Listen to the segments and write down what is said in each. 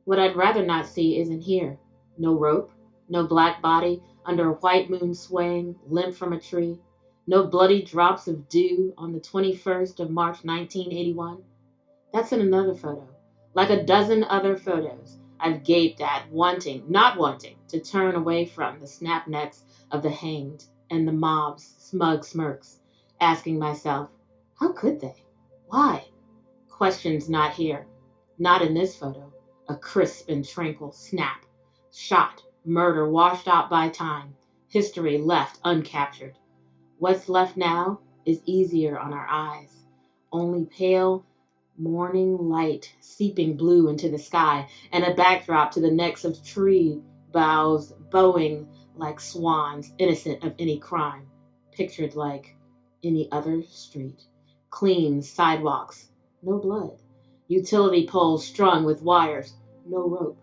What I'd rather not see isn't here. No rope, no black body under a white moon swaying, limp from a tree, no bloody drops of dew on the 21st of March 1981. That's in another photo, like a dozen other photos I've gaped at, not wanting, to turn away from the snap necks of the hanged and the mob's smug smirks, asking myself, how could they? Why? Questions not here, not in this photo. A crisp and tranquil snap. Shot, murder washed out by time, history left uncaptured. What's left now is easier on our eyes. Only pale morning light seeping blue into the sky, and a backdrop to the necks of tree boughs bowing like swans, innocent of any crime, pictured like any other street. Clean sidewalks, no blood. Utility poles strung with wires, no rope.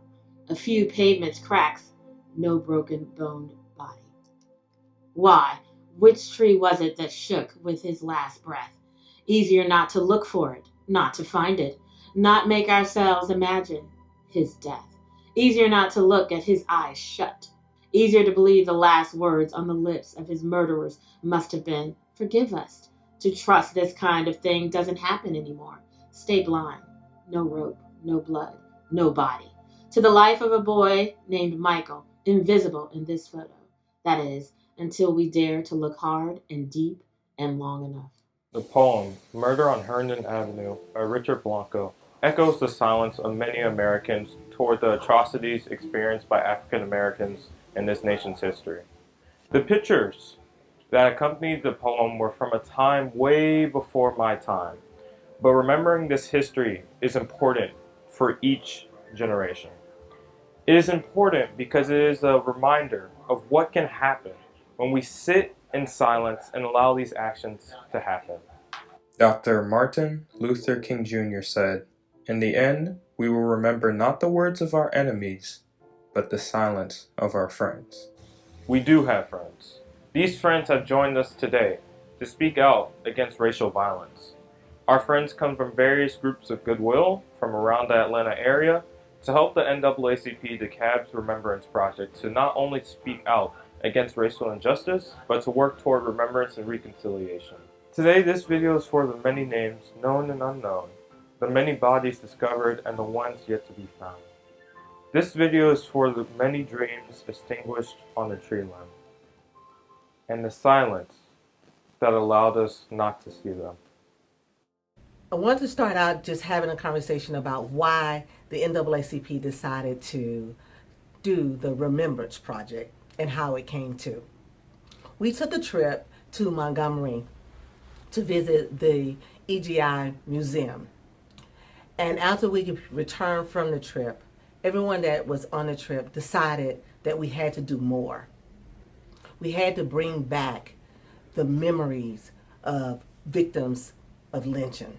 A few pavement cracks, no broken boned body. Why? Which tree was it that shook with his last breath? Easier not to look for it, not to find it, not make ourselves imagine his death. Easier not to look at his eyes shut. Easier to believe the last words on the lips of his murderers must have been, forgive us. To trust this kind of thing doesn't happen anymore. Stay blind. No rope, no blood, no body. To the life of a boy named Michael, invisible in this photo. That is, until we dare to look hard and deep and long enough. The poem, Murder on Herndon Avenue by Richard Blanco, echoes the silence of many Americans toward the atrocities experienced by African Americans in this nation's history. The pictures that accompanied the poem were from a time way before my time, but remembering this history is important for each generation. It is important because it is a reminder of what can happen when we sit in silence and allow these actions to happen. Dr. Martin Luther King Jr. said, "In the end, we will remember not the words of our enemies, but the silence of our friends." We do have friends. These friends have joined us today to speak out against racial violence. Our friends come from various groups of goodwill from around the Atlanta area to help the NAACP DeKalb Remembrance Project to not only speak out against racial injustice, but to work toward remembrance and reconciliation. Today, this video is for the many names, known and unknown, the many bodies discovered, and the ones yet to be found. This video is for the many dreams extinguished on the tree limb, and the silence that allowed us not to see them. I want to start out just having a conversation about why the NAACP decided to do the Remembrance Project and how it came to. We took a trip to Montgomery to visit the EGI Museum. And after we returned from the trip, everyone that was on the trip decided that we had to do more. We had to bring back the memories of victims of lynching.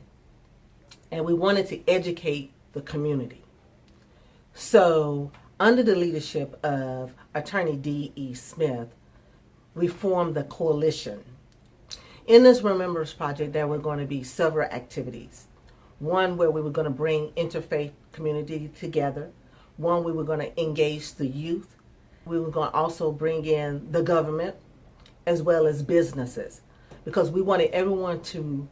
And we wanted to educate the community. So, under the leadership of Attorney D.E. Smith, we formed the coalition. In this Remembrance Project, there were going to be several activities. One where we were going to bring interfaith community together. One, we were going to engage the youth. We were going to also bring in the government as well as businesses, because we wanted everyone to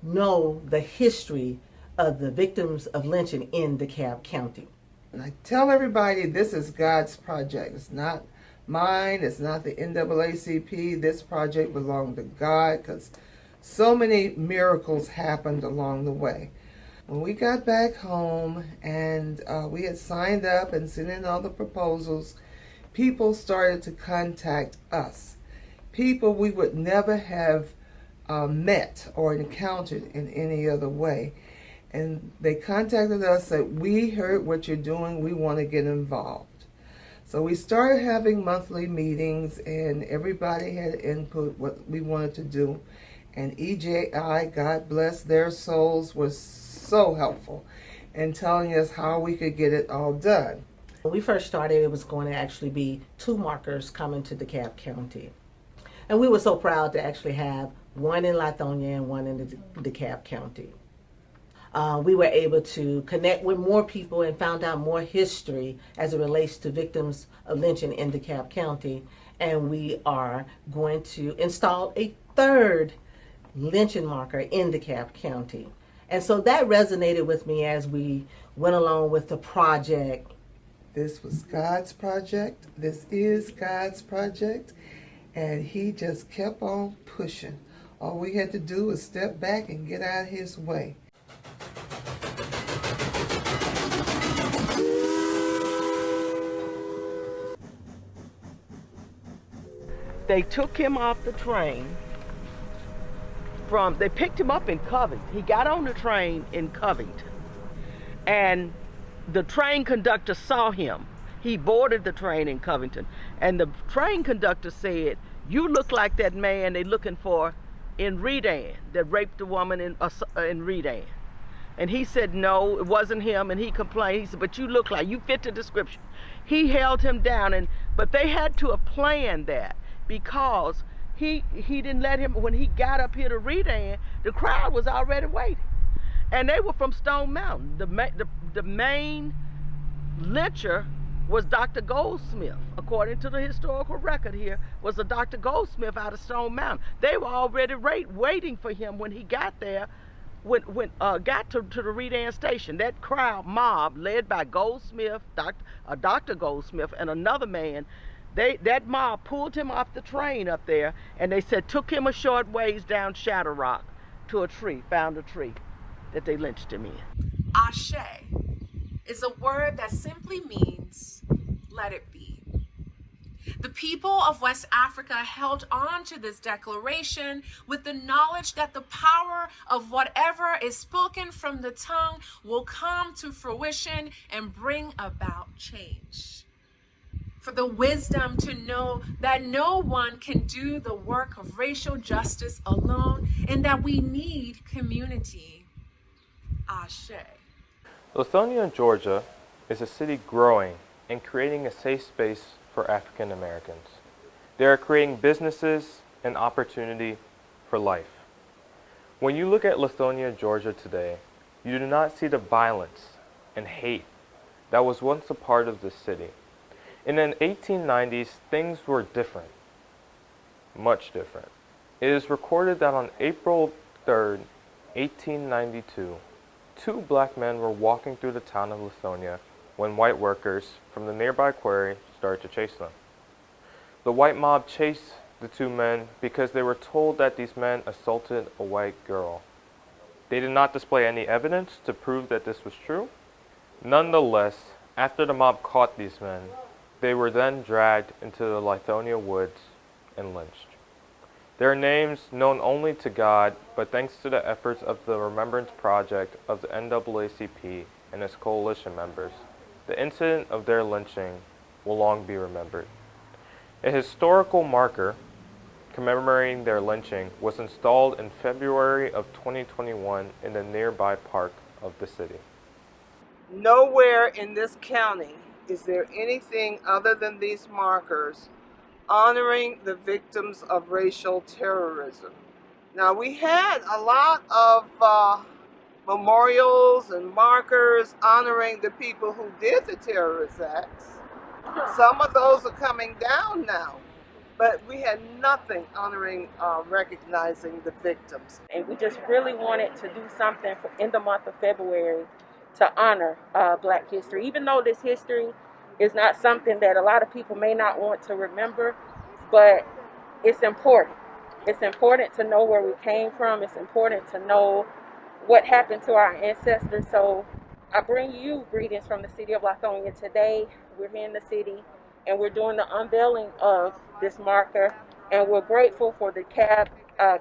know the history of the victims of lynching in DeKalb County. And I tell everybody this is God's project. It's not mine. It's not the NAACP. This project belonged to God because so many miracles happened along the way. When we got back home and we had signed up and sent in all the proposals, people started to contact us. People we would never have met or encountered in any other way. And they contacted us, said, we heard what you're doing, we want to get involved. So we started having monthly meetings and everybody had input what we wanted to do. And EJI, God bless their souls, was so helpful in telling us how we could get it all done. When we first started, it was going to actually be 2 markers coming to DeKalb County. And we were so proud to actually have one in Lithonia and one in DeKalb County. We were able to connect with more people and found out more history as it relates to victims of lynching in DeKalb County. And we are going to install a third lynching marker in DeKalb County. And so that resonated with me as we went along with the project. This was God's project. This is God's project. And he just kept on pushing. All we had to do was step back and get out of his way. They took him off the train they picked him up in Covington. He got on the train in Covington. And the train conductor saw him. He boarded the train in Covington. And the train conductor said, "You look like that man they're looking for in Redan, that raped a woman in Redan." And he said, "No, it wasn't him." And he complained. He said, "But you look like, you fit the description." He held him down, but they had to have planned that, because he didn't let him. When he got up here to Redan, the crowd was already waiting. And they were from Stone Mountain. The main lyncher was Dr. Goldsmith. According to the historical record here, was a Dr. Goldsmith out of Stone Mountain. They were already waiting for him when he got there, got to the Redan station. That crowd mob, led by Goldsmith, Dr. Goldsmith, and another man, that mob pulled him off the train up there, and they said took him a short ways down Shadow Rock to a tree, found a tree that they lynched him in. Ashe is a word that simply means let it be. The people of West Africa held on to this declaration with the knowledge that the power of whatever is spoken from the tongue will come to fruition and bring about change. For the wisdom to know that no one can do the work of racial justice alone, and that we need community. Ashe. Lithonia, Georgia is a city growing and creating a safe space for African Americans. They are creating businesses and opportunity for life. When you look at Lithonia, Georgia today, you do not see the violence and hate that was once a part of the city. In the 1890s, things were different, much different. It is recorded that on April 3rd, 1892, 2 black men were walking through the town of Lithonia when white workers from the nearby quarry started to chase them. The white mob chased the 2 men because they were told that these men assaulted a white girl. They did not display any evidence to prove that this was true. Nonetheless, after the mob caught these men, they were then dragged into the Lithonia woods and lynched. Their names known only to God, but thanks to the efforts of the Remembrance Project of the NAACP and its coalition members, the incident of their lynching will long be remembered. A historical marker commemorating their lynching was installed in February of 2021 in the nearby park of the city. Nowhere in this county is there anything other than these markers honoring the victims of racial terrorism. Now, we had a lot of memorials and markers honoring the people who did the terrorist acts. Some of those are coming down now, but we had nothing honoring, recognizing the victims. And we just really wanted to do something in the month of February to honor Black history, even though this history is not something that a lot of people may not want to remember, but it's important. It's important to know where we came from. It's important to know what happened to our ancestors. So I bring you greetings from the city of Lithonia today. We're here in the city and we're doing the unveiling of this marker, and we're grateful for the DeKalb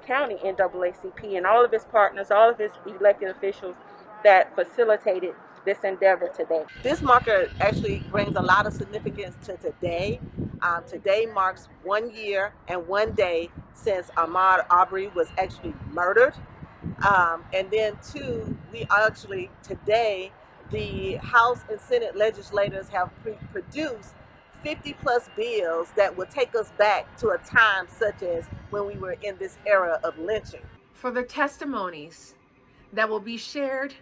County NAACP and all of its partners, all of its elected officials that facilitated this endeavor today. This marker actually brings a lot of significance to today. Today marks 1 year and 1 day since Ahmaud Arbery was actually murdered. And then 2, we actually today, the House and Senate legislators have produced 50+ bills that will take us back to a time such as when we were in this era of lynching. For the testimonies that will be shared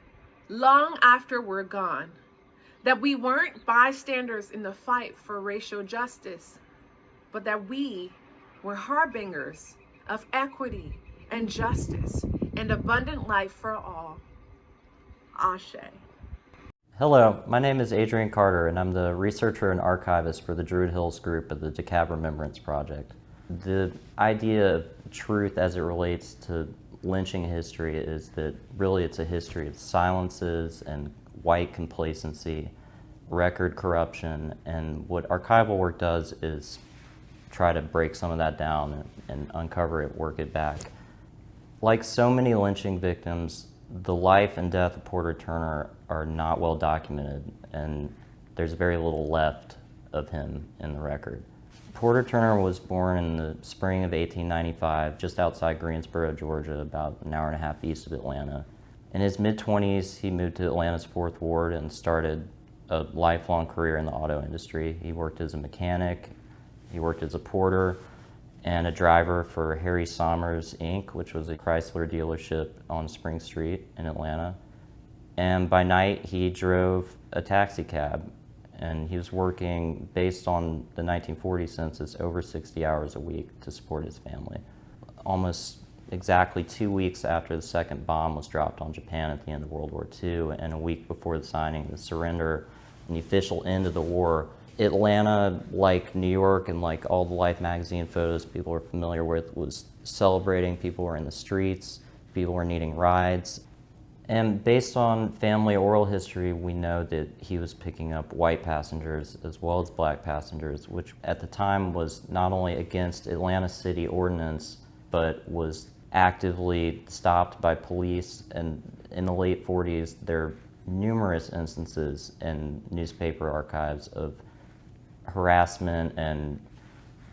long after we're gone, that we weren't bystanders in the fight for racial justice, but that we were harbingers of equity and justice and abundant life for all. Ashe. Hello, my name is Adrian Carter, and I'm the researcher and archivist for the Druid Hills group of the DeKalb Remembrance Project. The idea of truth as it relates to lynching history is that really it's a history of silences and white complacency, record corruption, and what archival work does is try to break some of that down and uncover it, work it back. Like so many lynching victims, the life and death of Porter Turner are not well documented, and there's very little left of him in the record. Porter Turner was born in the spring of 1895, just outside Greensboro, Georgia, about an hour and a half east of Atlanta. In his mid-20s, he moved to Atlanta's 4th Ward and started a lifelong career in the auto industry. He worked as a mechanic, he worked as a porter, and a driver for Harry Sommers, Inc., which was a Chrysler dealership on Spring Street in Atlanta. And by night, he drove a taxi cab, and he was working, based on the 1940 census, over 60 hours a week to support his family. Almost exactly 2 weeks after the second bomb was dropped on Japan at the end of World War II, and a week before the signing of the surrender and the official end of the war, Atlanta, like New York and like all the Life magazine photos people are familiar with, was celebrating. People were in the streets, people were needing rides. And based on family oral history, we know that he was picking up white passengers as well as black passengers, which at the time was not only against Atlanta city ordinance, but was actively stopped by police. And in the late 40s, there are numerous instances in newspaper archives of harassment and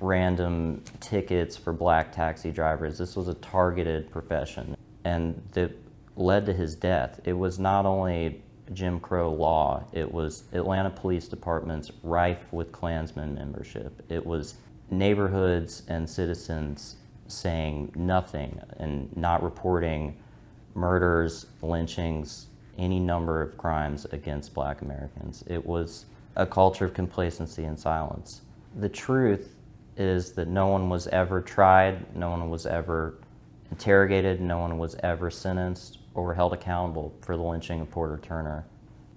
random tickets for black taxi drivers. This was a targeted profession, and that led to his death. It was not only Jim Crow law, it was Atlanta police departments rife with Klansman membership. It was neighborhoods and citizens saying nothing and not reporting murders, lynchings, any number of crimes against black Americans. It was a culture of complacency and silence. The truth is that no one was ever tried, no one was ever interrogated, no one was ever sentenced or held accountable for the lynching of Porter Turner.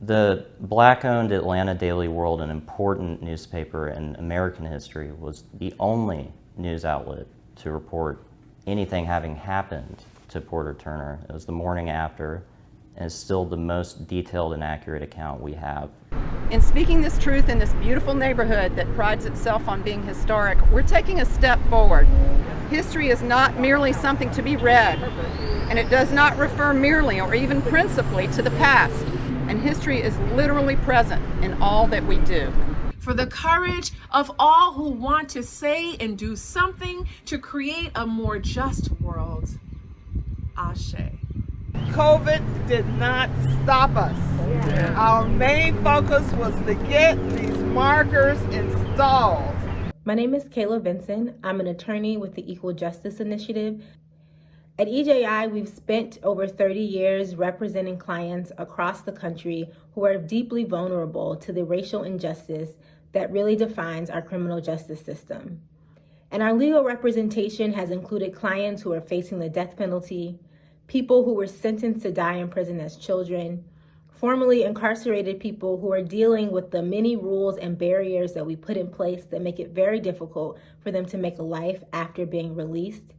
The black-owned Atlanta Daily World, an important newspaper in American history, was the only news outlet to report anything having happened to Porter Turner. It was the morning after, and is still the most detailed and accurate account we have. In speaking this truth in this beautiful neighborhood that prides itself on being historic, we're taking a step forward. History is not merely something to be read, and it does not refer merely or even principally to the past. And history is literally present in all that we do. For the courage of all who want to say and do something to create a more just world. Ashe. COVID did not stop us. Yeah. Our main focus was to get these markers installed. My name is KAYLA VINSON. I'm an attorney with the Equal Justice Initiative. At EJI, we've spent over 30 years representing clients across the country who are deeply vulnerable to the racial injustice that really defines our criminal justice system. And our legal representation has included clients who are facing the death penalty, people who were sentenced to die in prison as children, formerly incarcerated people who are dealing with the many rules and barriers that we put in place that make it very difficult for them to make a life after being released,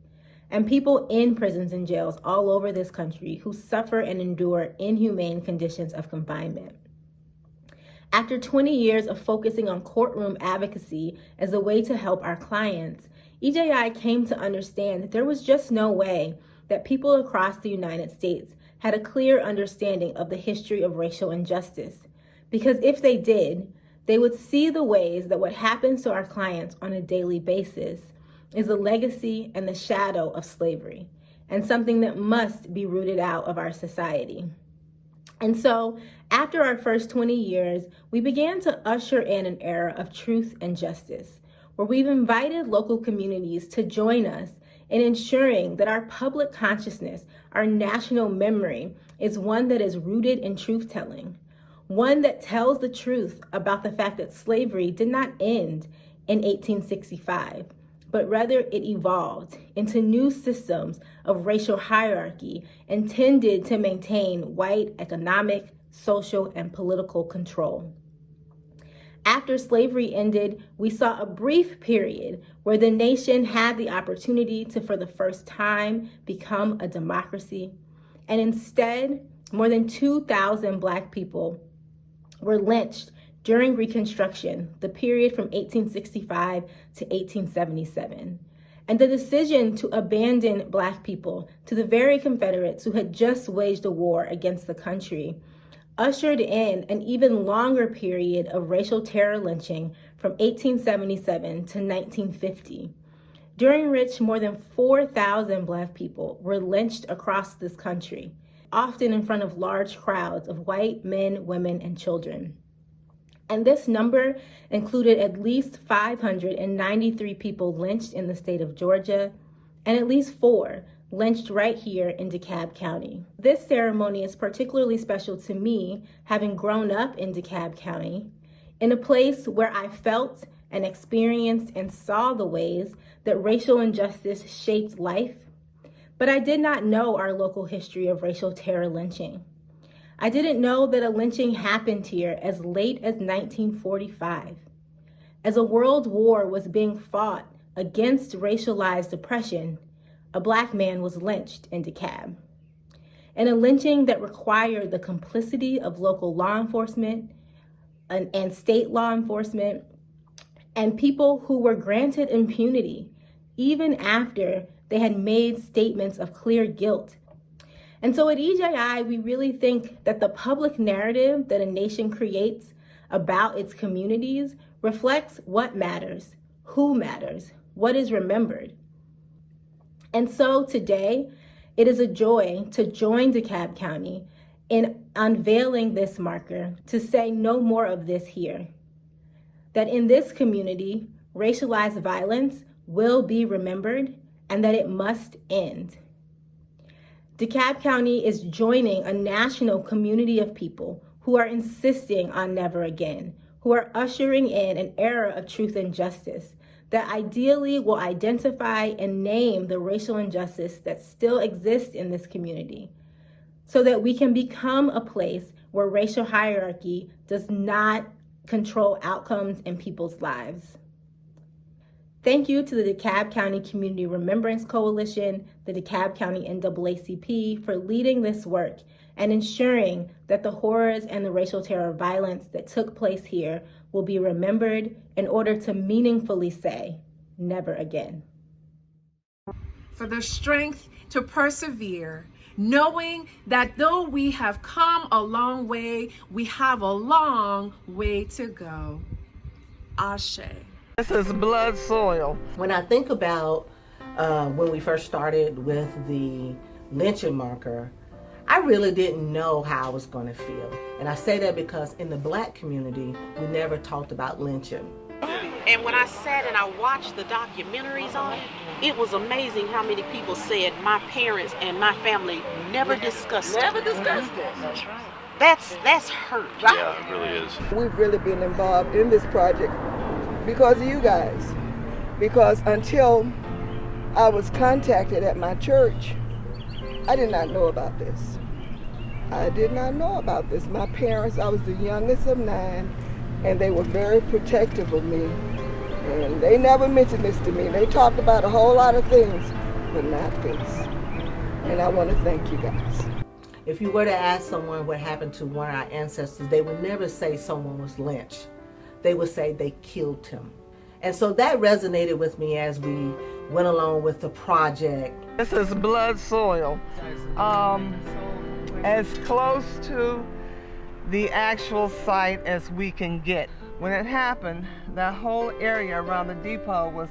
and people in prisons and jails all over this country who suffer and endure inhumane conditions of confinement. After 20 years of focusing on courtroom advocacy as a way to help our clients, EJI came to understand that there was just no way that people across the United States had a clear understanding of the history of racial injustice. Because if they did, they would see the ways that what happens to our clients on a daily basis is a legacy and the shadow of slavery, and something that must be rooted out of our society. And so, after our first 20 years, we began to usher in an era of truth and justice, where we've invited local communities to join us in ensuring that our public consciousness, our national memory, is one that is rooted in truth-telling, one that tells the truth about the fact that slavery did not end in 1865, but rather it evolved into new systems of racial hierarchy intended to maintain white economic, social, and political control. After slavery ended, we saw a brief period where the nation had the opportunity to, for the first time, become a democracy. And instead, more than 2,000 Black people were lynched during Reconstruction, the period from 1865 to 1877. And the decision to abandon Black people to the very Confederates who had just waged a war against the country ushered in an even longer period of racial terror lynching from 1877 to 1950, during which more than 4,000 Black people were lynched across this country, often in front of large crowds of white men, women, and children. And this number included at least 593 people lynched in the state of Georgia, and at least 4 lynched right here in DeKalb County. This ceremony is particularly special to me, having grown up in DeKalb County, in a place where I felt and experienced and saw the ways that racial injustice shaped life. But I did not know our local history of racial terror lynching. I didn't know that a lynching happened here as late as 1945, as a world war was being fought against racialized oppression. A Black man was lynched in DeKalb, and a lynching that required the complicity of local law enforcement and state law enforcement and people who were granted impunity even after they had made statements of clear guilt. And so at EJI, we really think that the public narrative that a nation creates about its communities reflects what matters, who matters, what is remembered. And so today, it is a joy to join DeKalb County in unveiling this marker to say no more of this here. That in this community, racialized violence will be remembered and that it must end. DeKalb County is joining a national community of people who are insisting on never again, who are ushering in an era of truth and justice that ideally will identify and name the racial injustice that still exists in this community, so that we can become a place where racial hierarchy does not control outcomes in people's lives. Thank you to the DeKalb County Community Remembrance Coalition, the DeKalb County NAACP for leading this work and ensuring that the horrors and the racial terror violence that took place here will be remembered in order to meaningfully say, never again. For the strength to persevere, knowing that though we have come a long way, we have a long way to go. Ashe. This is blood soil. When I think about when we first started with the lynching marker, I really didn't know how I was going to feel. And I say that because in the Black community, we never talked about lynching. And when I sat and I watched the documentaries on it, it was amazing how many people said my parents and my family never discussed it. Never discussed it. That's right. That's hurt, right? Yeah, it really is. We've really been involved in this project because of you guys. Because until I was contacted at my church, I did not know about this. I did not know about this. My parents, I was the youngest of 9, and they were very protective of me. And they never mentioned this to me. They talked about a whole lot of things, but not this. And I want to thank you guys. If you were to ask someone what happened to one of our ancestors, they would never say someone was lynched. They would say they killed him. And so that resonated with me as we went along with the project. This is blood soil. As close to the actual site as we can get. When it happened, that whole area around the depot was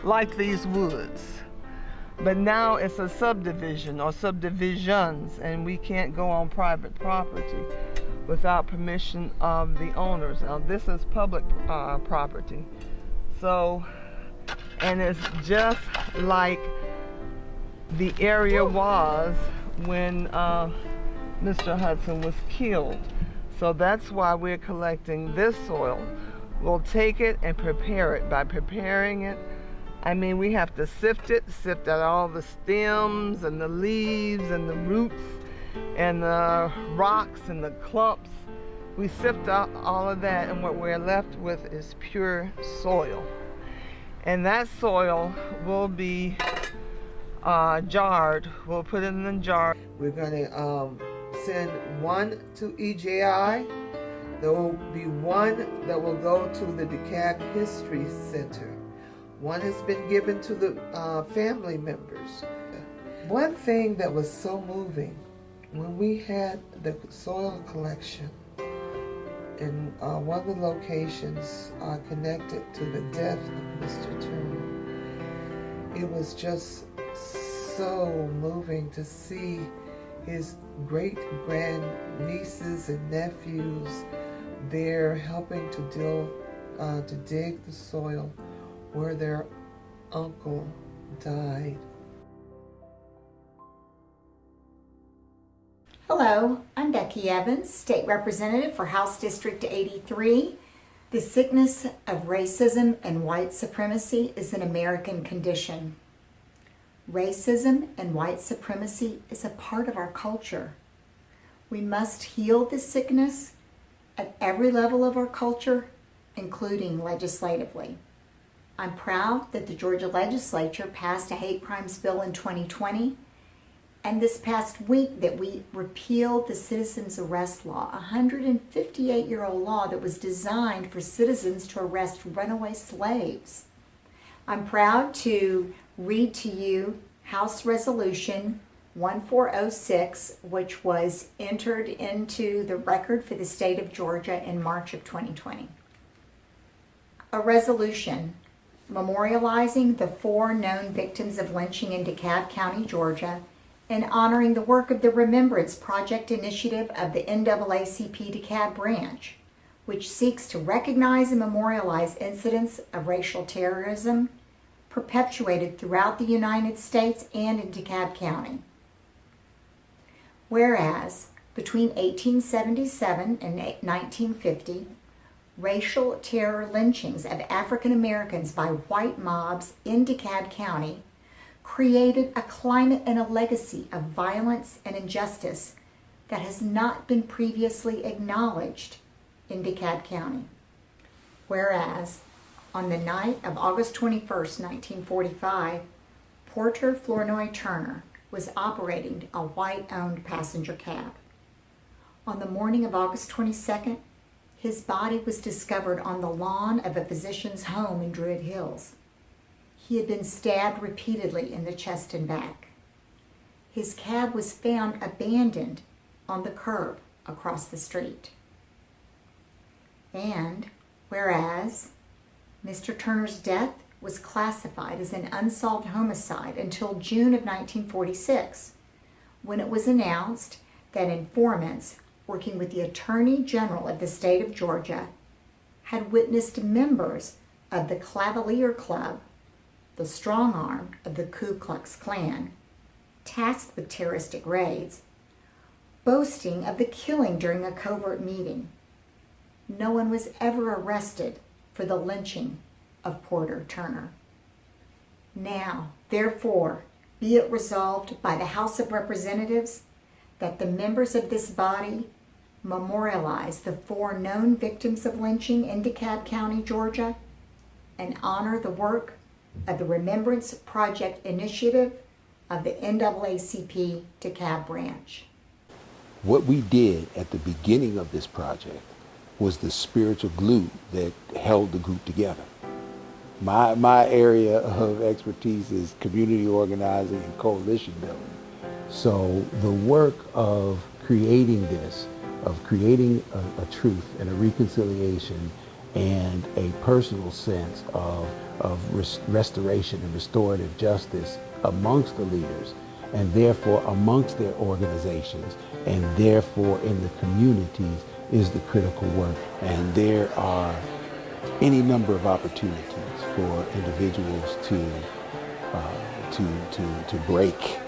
like these woods. But now it's a subdivision or subdivisions, and we can't go on private property without permission of the owners. Now this is public property. So, and it's just like the area was when Mr. Hudson was killed. So that's why we're collecting this soil. We'll take it and prepare it. By preparing it, I mean we have to sift it, sift out all the stems and the leaves and the roots and the rocks and the clumps. We sift out all of that, and what we're left with is pure soil. And that soil will be jarred. We'll put it in the jar. We're going to send one to EJI. There will be one that will go to the DeKalb History Center. One has been given to the family members. One thing that was so moving, when we had the soil collection in one of the locations connected to the death of Mr. Turner, it was just so moving to see his great-grand nieces and nephews there helping to dig the soil where their uncle died. Hello, I'm Becky Evans, State Representative for House District 83. The sickness of racism and white supremacy is an American condition. Racism and white supremacy is a part of our culture. We must heal this sickness at every level of our culture, including legislatively. I'm proud that the Georgia legislature passed a hate crimes bill in 2020, and this past week that we repealed the citizens arrest law, a 158-year-old law that was designed for citizens to arrest runaway slaves. I'm proud to read to you House Resolution 1406, which was entered into the record for the state of Georgia in March of 2020. A resolution memorializing the 4 known victims of lynching in DeKalb County, Georgia, and honoring the work of the Remembrance Project initiative of the NAACP DeKalb Branch, which seeks to recognize and memorialize incidents of racial terrorism perpetuated throughout the United States and in DeKalb County. Whereas, between 1877 and 1950, racial terror lynchings of African Americans by white mobs in DeKalb County created a climate and a legacy of violence and injustice that has not been previously acknowledged in DeKalb County. Whereas, on the night of August 21st, 1945, Porter Flournoy Turner was operating a white-owned passenger cab. On the morning of August 22nd, his body was discovered on the lawn of a physician's home in Druid Hills. He had been stabbed repeatedly in the chest and back. His cab was found abandoned on the curb across the street. And whereas Mr. Turner's death was classified as an unsolved homicide until June of 1946, when it was announced that informants working with the Attorney General of the state of Georgia had witnessed members of the Cavalier Club, the strong arm of the Ku Klux Klan, tasked with terroristic raids, boasting of the killing during a covert meeting. No one was ever arrested for the lynching of Porter Turner. Now, therefore, be it resolved by the House of Representatives that the members of this body memorialize the 4 known victims of lynching in DeKalb County, Georgia, and honor the work of the Remembrance Project initiative of the NAACP DeKalb Branch. What we did at the beginning of this project was the spiritual glue that held the group together. My area of expertise is community organizing and coalition building. So the work of creating this, of creating a truth and a reconciliation and a personal sense of restoration and restorative justice amongst the leaders, and therefore amongst their organizations, and therefore in the communities, is the critical work. And there are any number of opportunities for individuals to break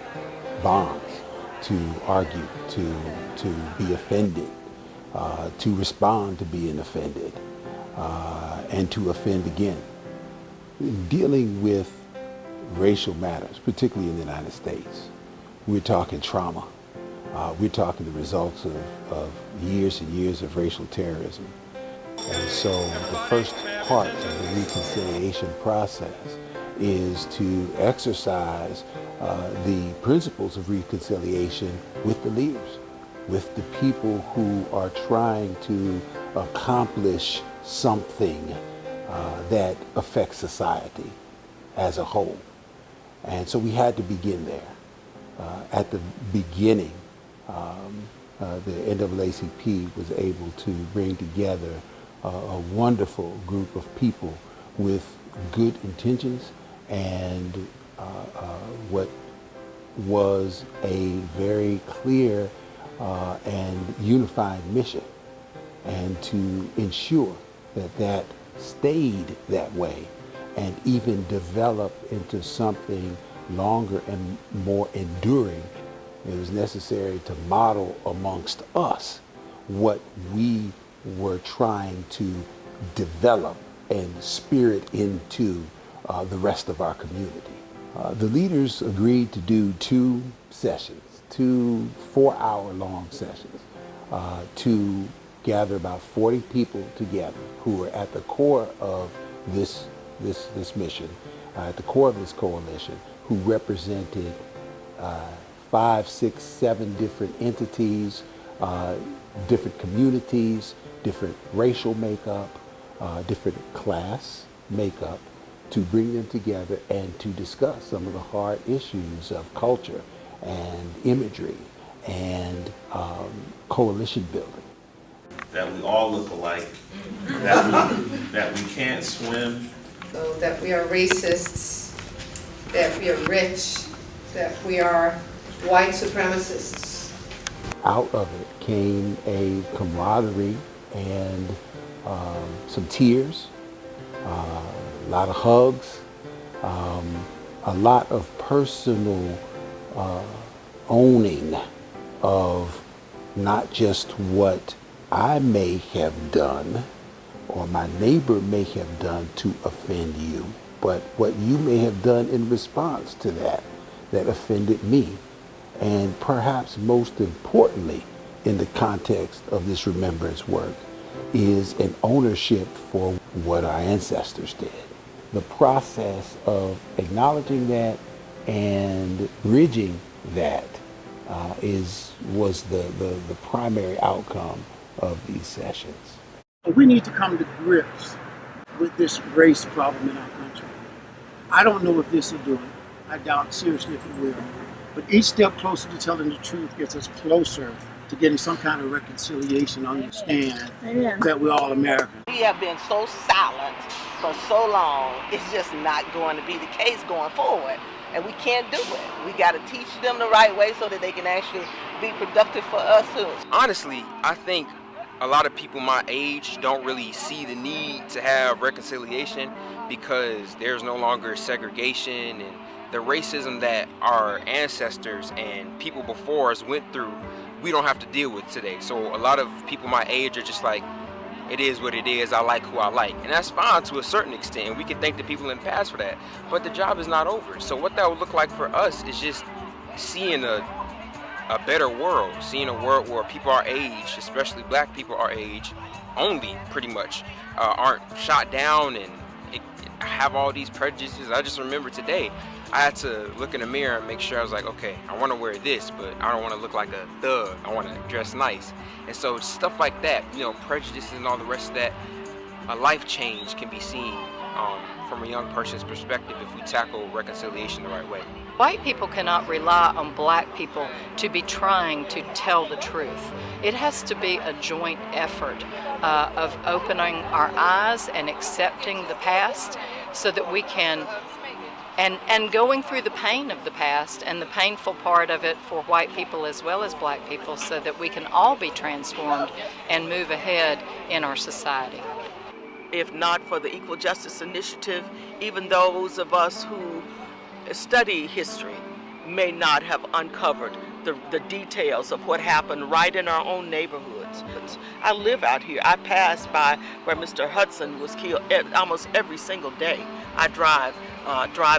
bonds, to argue, to be offended, to respond to being offended, and to offend again. Dealing with racial matters, particularly in the United States, we're talking trauma. We're talking the results of years and years of racial terrorism. And so the first part of the reconciliation process is to exercise the principles of reconciliation with the leaders, with the people who are trying to accomplish something that affects society as a whole. And so we had to begin there. At the beginning, the NAACP was able to bring together a wonderful group of people with good intentions and what was a very clear and unified mission, and to ensure that that stayed that way and even developed into something longer and more enduring. It was necessary to model amongst us what we were trying to develop and spirit into the rest of our community. The leaders agreed to do 2 sessions, 2 4-hour-long sessions, to gather about 40 people together who were at the core of this mission, at the core of this coalition, who represented 5, 6, 7 different entities, different communities, different racial makeup, different class makeup, to bring them together and to discuss some of the hard issues of culture and imagery and coalition building. That we all look alike, that we can't swim. So that we are racists, that we are rich, that we are white supremacists. Out of it came a camaraderie and some tears, a lot of hugs, a lot of personal owning of not just what I may have done or my neighbor may have done to offend you, but what you may have done in response to that offended me. And perhaps most importantly, in the context of this remembrance work, is an ownership for what our ancestors did. The process of acknowledging that and bridging that was the primary outcome of these sessions. We need to come to grips with this race problem in our country. I don't know if this will do it. I doubt seriously if it will. But each step closer to telling the truth gets us closer to getting some kind of reconciliation, understand that we're all American. We have been so silent for so long, it's just not going to be the case going forward. And we can't do it. We got to teach them the right way so that they can actually be productive for us too. Honestly, I think a lot of people my age don't really see the need to have reconciliation because there's no longer segregation, and the racism that our ancestors and people before us went through, we don't have to deal with today. So a lot of people my age are just like, it is what it is, I like who I like. And that's fine to a certain extent, and we can thank the people in the past for that. But the job is not over. So what that would look like for us is just seeing a better world, seeing a world where people our age, especially black people our age, only pretty much, aren't shot down and have all these prejudices. I just remember today, I had to look in the mirror and make sure I was like, okay, I want to wear this, but I don't want to look like a thug. I want to dress nice. And so stuff like that, you know, prejudices and all the rest of that, a life change can be seen from a young person's perspective if we tackle reconciliation the right way. White people cannot rely on black people to be trying to tell the truth. It has to be a joint effort of opening our eyes and accepting the past so that we can, and going through the pain of the past and the painful part of it for white people as well as black people so that we can all be transformed and move ahead in our society. If not for the Equal Justice Initiative, even those of us who study history may not have uncovered the details of what happened right in our own neighborhoods. I live out here. I pass by where Mr. Hudson was killed almost every single day. I drive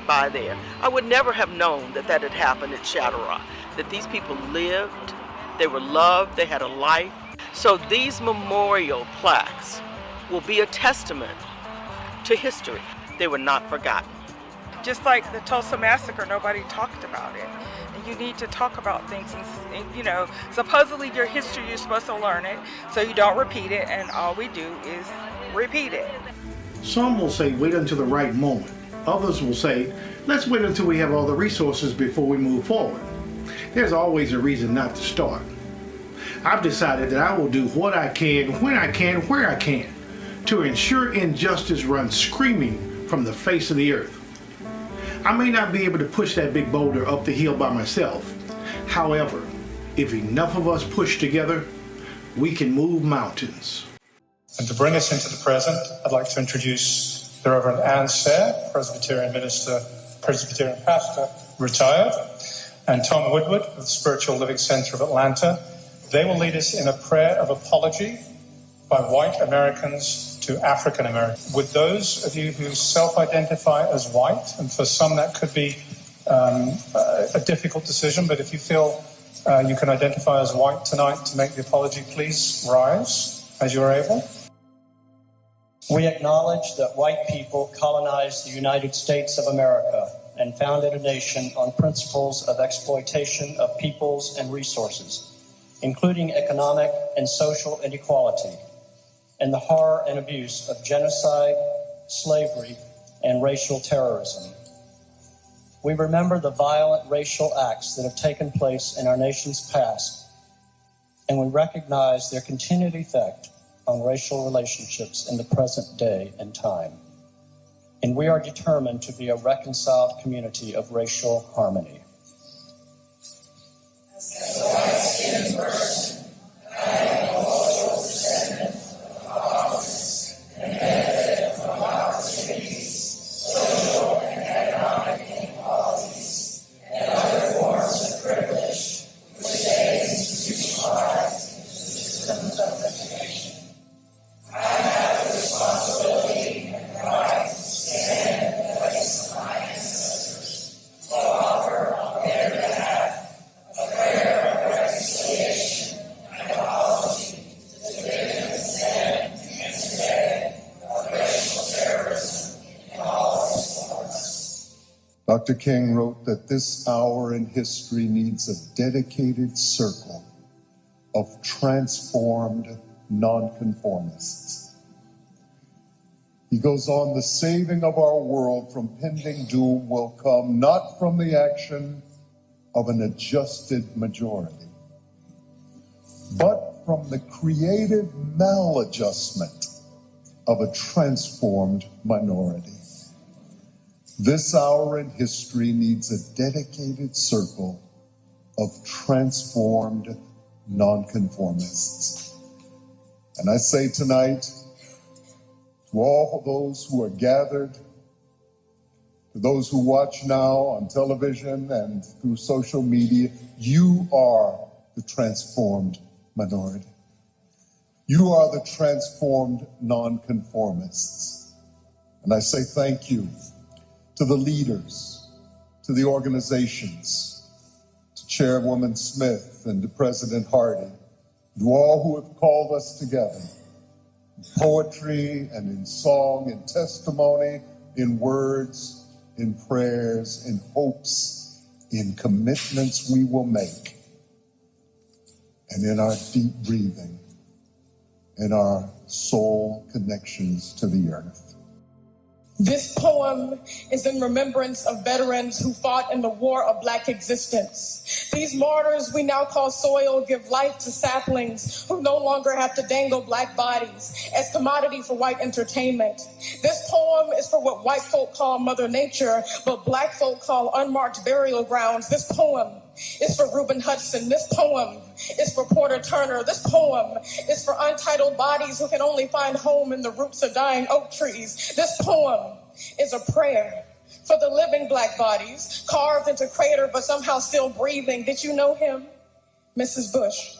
by there. I would never have known that had happened at Chatterock, that these people lived, they were loved, they had a life. So these memorial plaques will be a testament to history. They were not forgotten. Just like the Tulsa Massacre, nobody talked about it. And you need to talk about things. And, you know, supposedly your history, you're supposed to learn it so you don't repeat it, and all we do is repeat it. Some will say wait until the right moment. Others will say let's wait until we have all the resources before we move forward. There's always a reason not to start. I've decided that I will do what I can, when I can, where I can, to ensure injustice runs screaming from the face of the earth. I may not be able to push that big boulder up the hill by myself. However, if enough of us push together, we can move mountains. And to bring us into the present, I'd like to introduce the Reverend Ann Sayre, Presbyterian minister, Presbyterian pastor, retired, and Tom Woodward of the Spiritual Living Center of Atlanta. They will lead us in a prayer of apology by white Americans to African Americans. Would those of you who self-identify as white, and for some that could be a difficult decision, but if you feel you can identify as white tonight to make the apology, please rise as you are able. We acknowledge that white people colonized the United States of America and founded a nation on principles of exploitation of peoples and resources, including economic and social inequality, and the horror and abuse of genocide, slavery, and racial terrorism. We remember the violent racial acts that have taken place in our nation's past, and we recognize their continued effect on racial relationships in the present day and time. And we are determined to be a reconciled community of racial harmony. As a white-skinned person, I am a cultural descendant of office and benefit from opportunities, social and economic inequalities, and other forms of privilege, which they institutionalize into systems of education. I have the responsibility and right to stand in the place of my ancestors, to offer on their behalf a prayer of reconciliation and apology to the victims then and today of racial terrorism in all its forms. Dr. King wrote that this hour in history needs a dedicated circle of transformed nonconformists. He goes on, the saving of our world from pending doom will come not from the action of an adjusted majority, but from the creative maladjustment of a transformed minority. This hour in history needs a dedicated circle of transformed nonconformists. And I say tonight, to all those who are gathered, to those who watch now on television and through social media, you are the transformed minority. You are the transformed nonconformists. And I say thank you to the leaders, to the organizations, to Chairwoman Smith and to President Hardy, to all who have called us together in poetry and in song, in testimony, in words, in prayers, in hopes, in commitments we will make, and in our deep breathing, in our soul connections to the earth. This poem is in remembrance of veterans who fought in the war of Black existence. These martyrs we now call soil give life to saplings who no longer have to dangle Black bodies as commodity for white entertainment. This poem is for what white folk call Mother Nature, but Black folk call unmarked burial grounds. This poem is for Reuben Hudson. This poem is for Porter Turner. This poem is for untitled bodies who can only find home in the roots of dying oak trees. This poem is a prayer for the living Black bodies carved into crater but somehow still breathing. Did you know him? Mrs. Bush,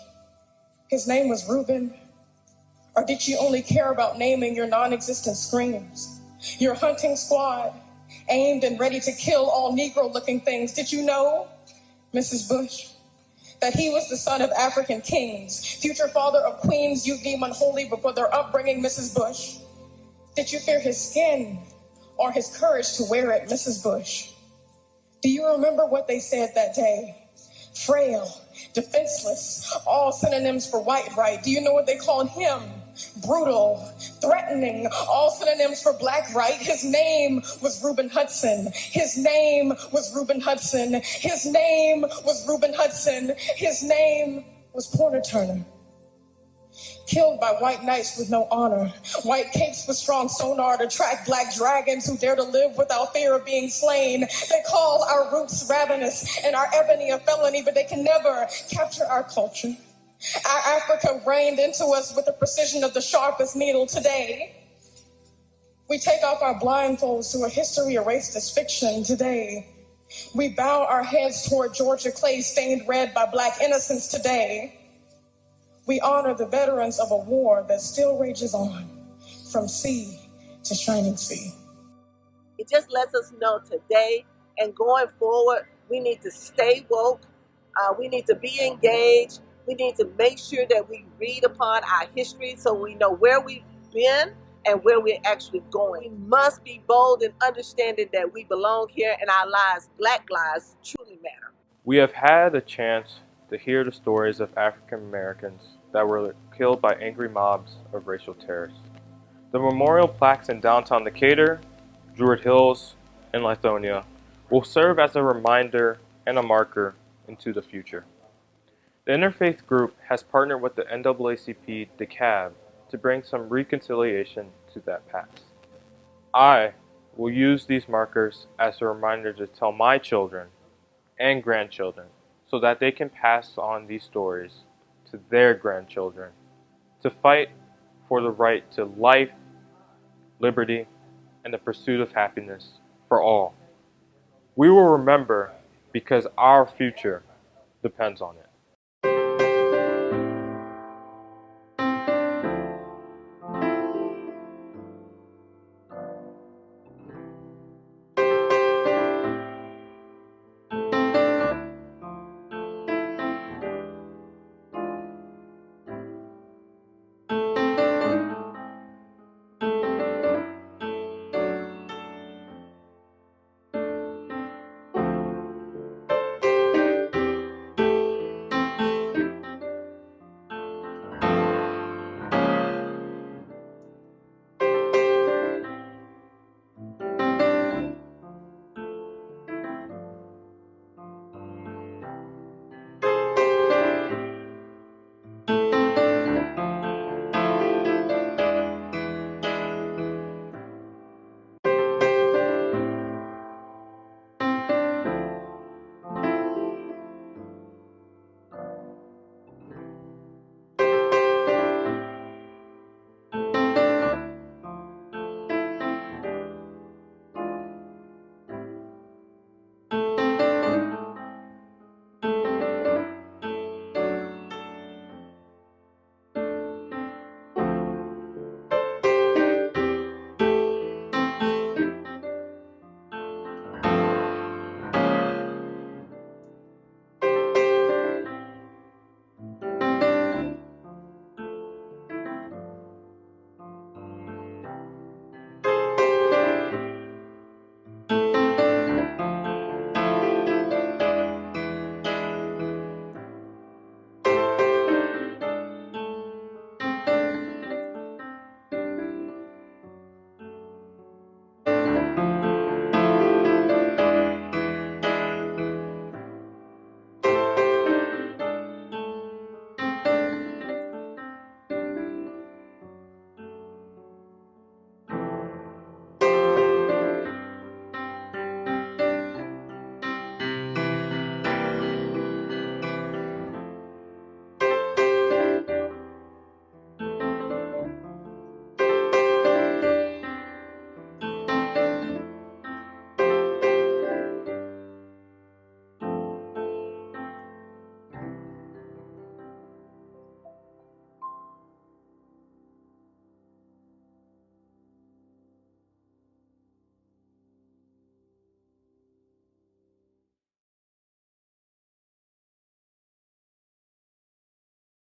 his name was Reuben? Or did you only care about naming your non-existent screams? Your hunting squad, aimed and ready to kill all Negro-looking things. Did you know, Mrs. Bush, that he was the son of African kings, future father of queens you deem unholy before their upbringing, Mrs. Bush? Did you fear his skin or his courage to wear it, Mrs. Bush? Do you remember what they said that day? Frail, defenseless, all synonyms for white right. Do you know what they called him? Brutal, threatening, all synonyms for black right. His name was Reuben Hudson. His name was Reuben Hudson. His name was Reuben Hudson. His name was Porter Turner. Killed by white knights with no honor, white capes with strong sonar to track black dragons who dare to live without fear of being slain. They call our roots ravenous and our ebony a felony, but they can never capture our culture. Our Africa rained into us with the precision of the sharpest needle. Today, we take off our blindfolds to a history erased as fiction. Today, we bow our heads toward Georgia clay stained red by black innocence. Today, we honor the veterans of a war that still rages on from sea to shining sea. It just lets us know today and going forward, we need to stay woke. We need to be engaged. We need to make sure that we read upon our history so we know where we've been and where we're actually going. We must be bold in understanding that we belong here and our lives, black lives, truly matter. We have had a chance to hear the stories of African Americans that were killed by angry mobs of racial terrorists. The memorial plaques in downtown Decatur, Druid Hills, and Lithonia will serve as a reminder and a marker into the future. The interfaith group has partnered with the NAACP DeKalb to bring some reconciliation to that past. I will use these markers as a reminder to tell my children and grandchildren so that they can pass on these stories to their grandchildren, to fight for the right to life, liberty, and the pursuit of happiness for all. We will remember because our future depends on it.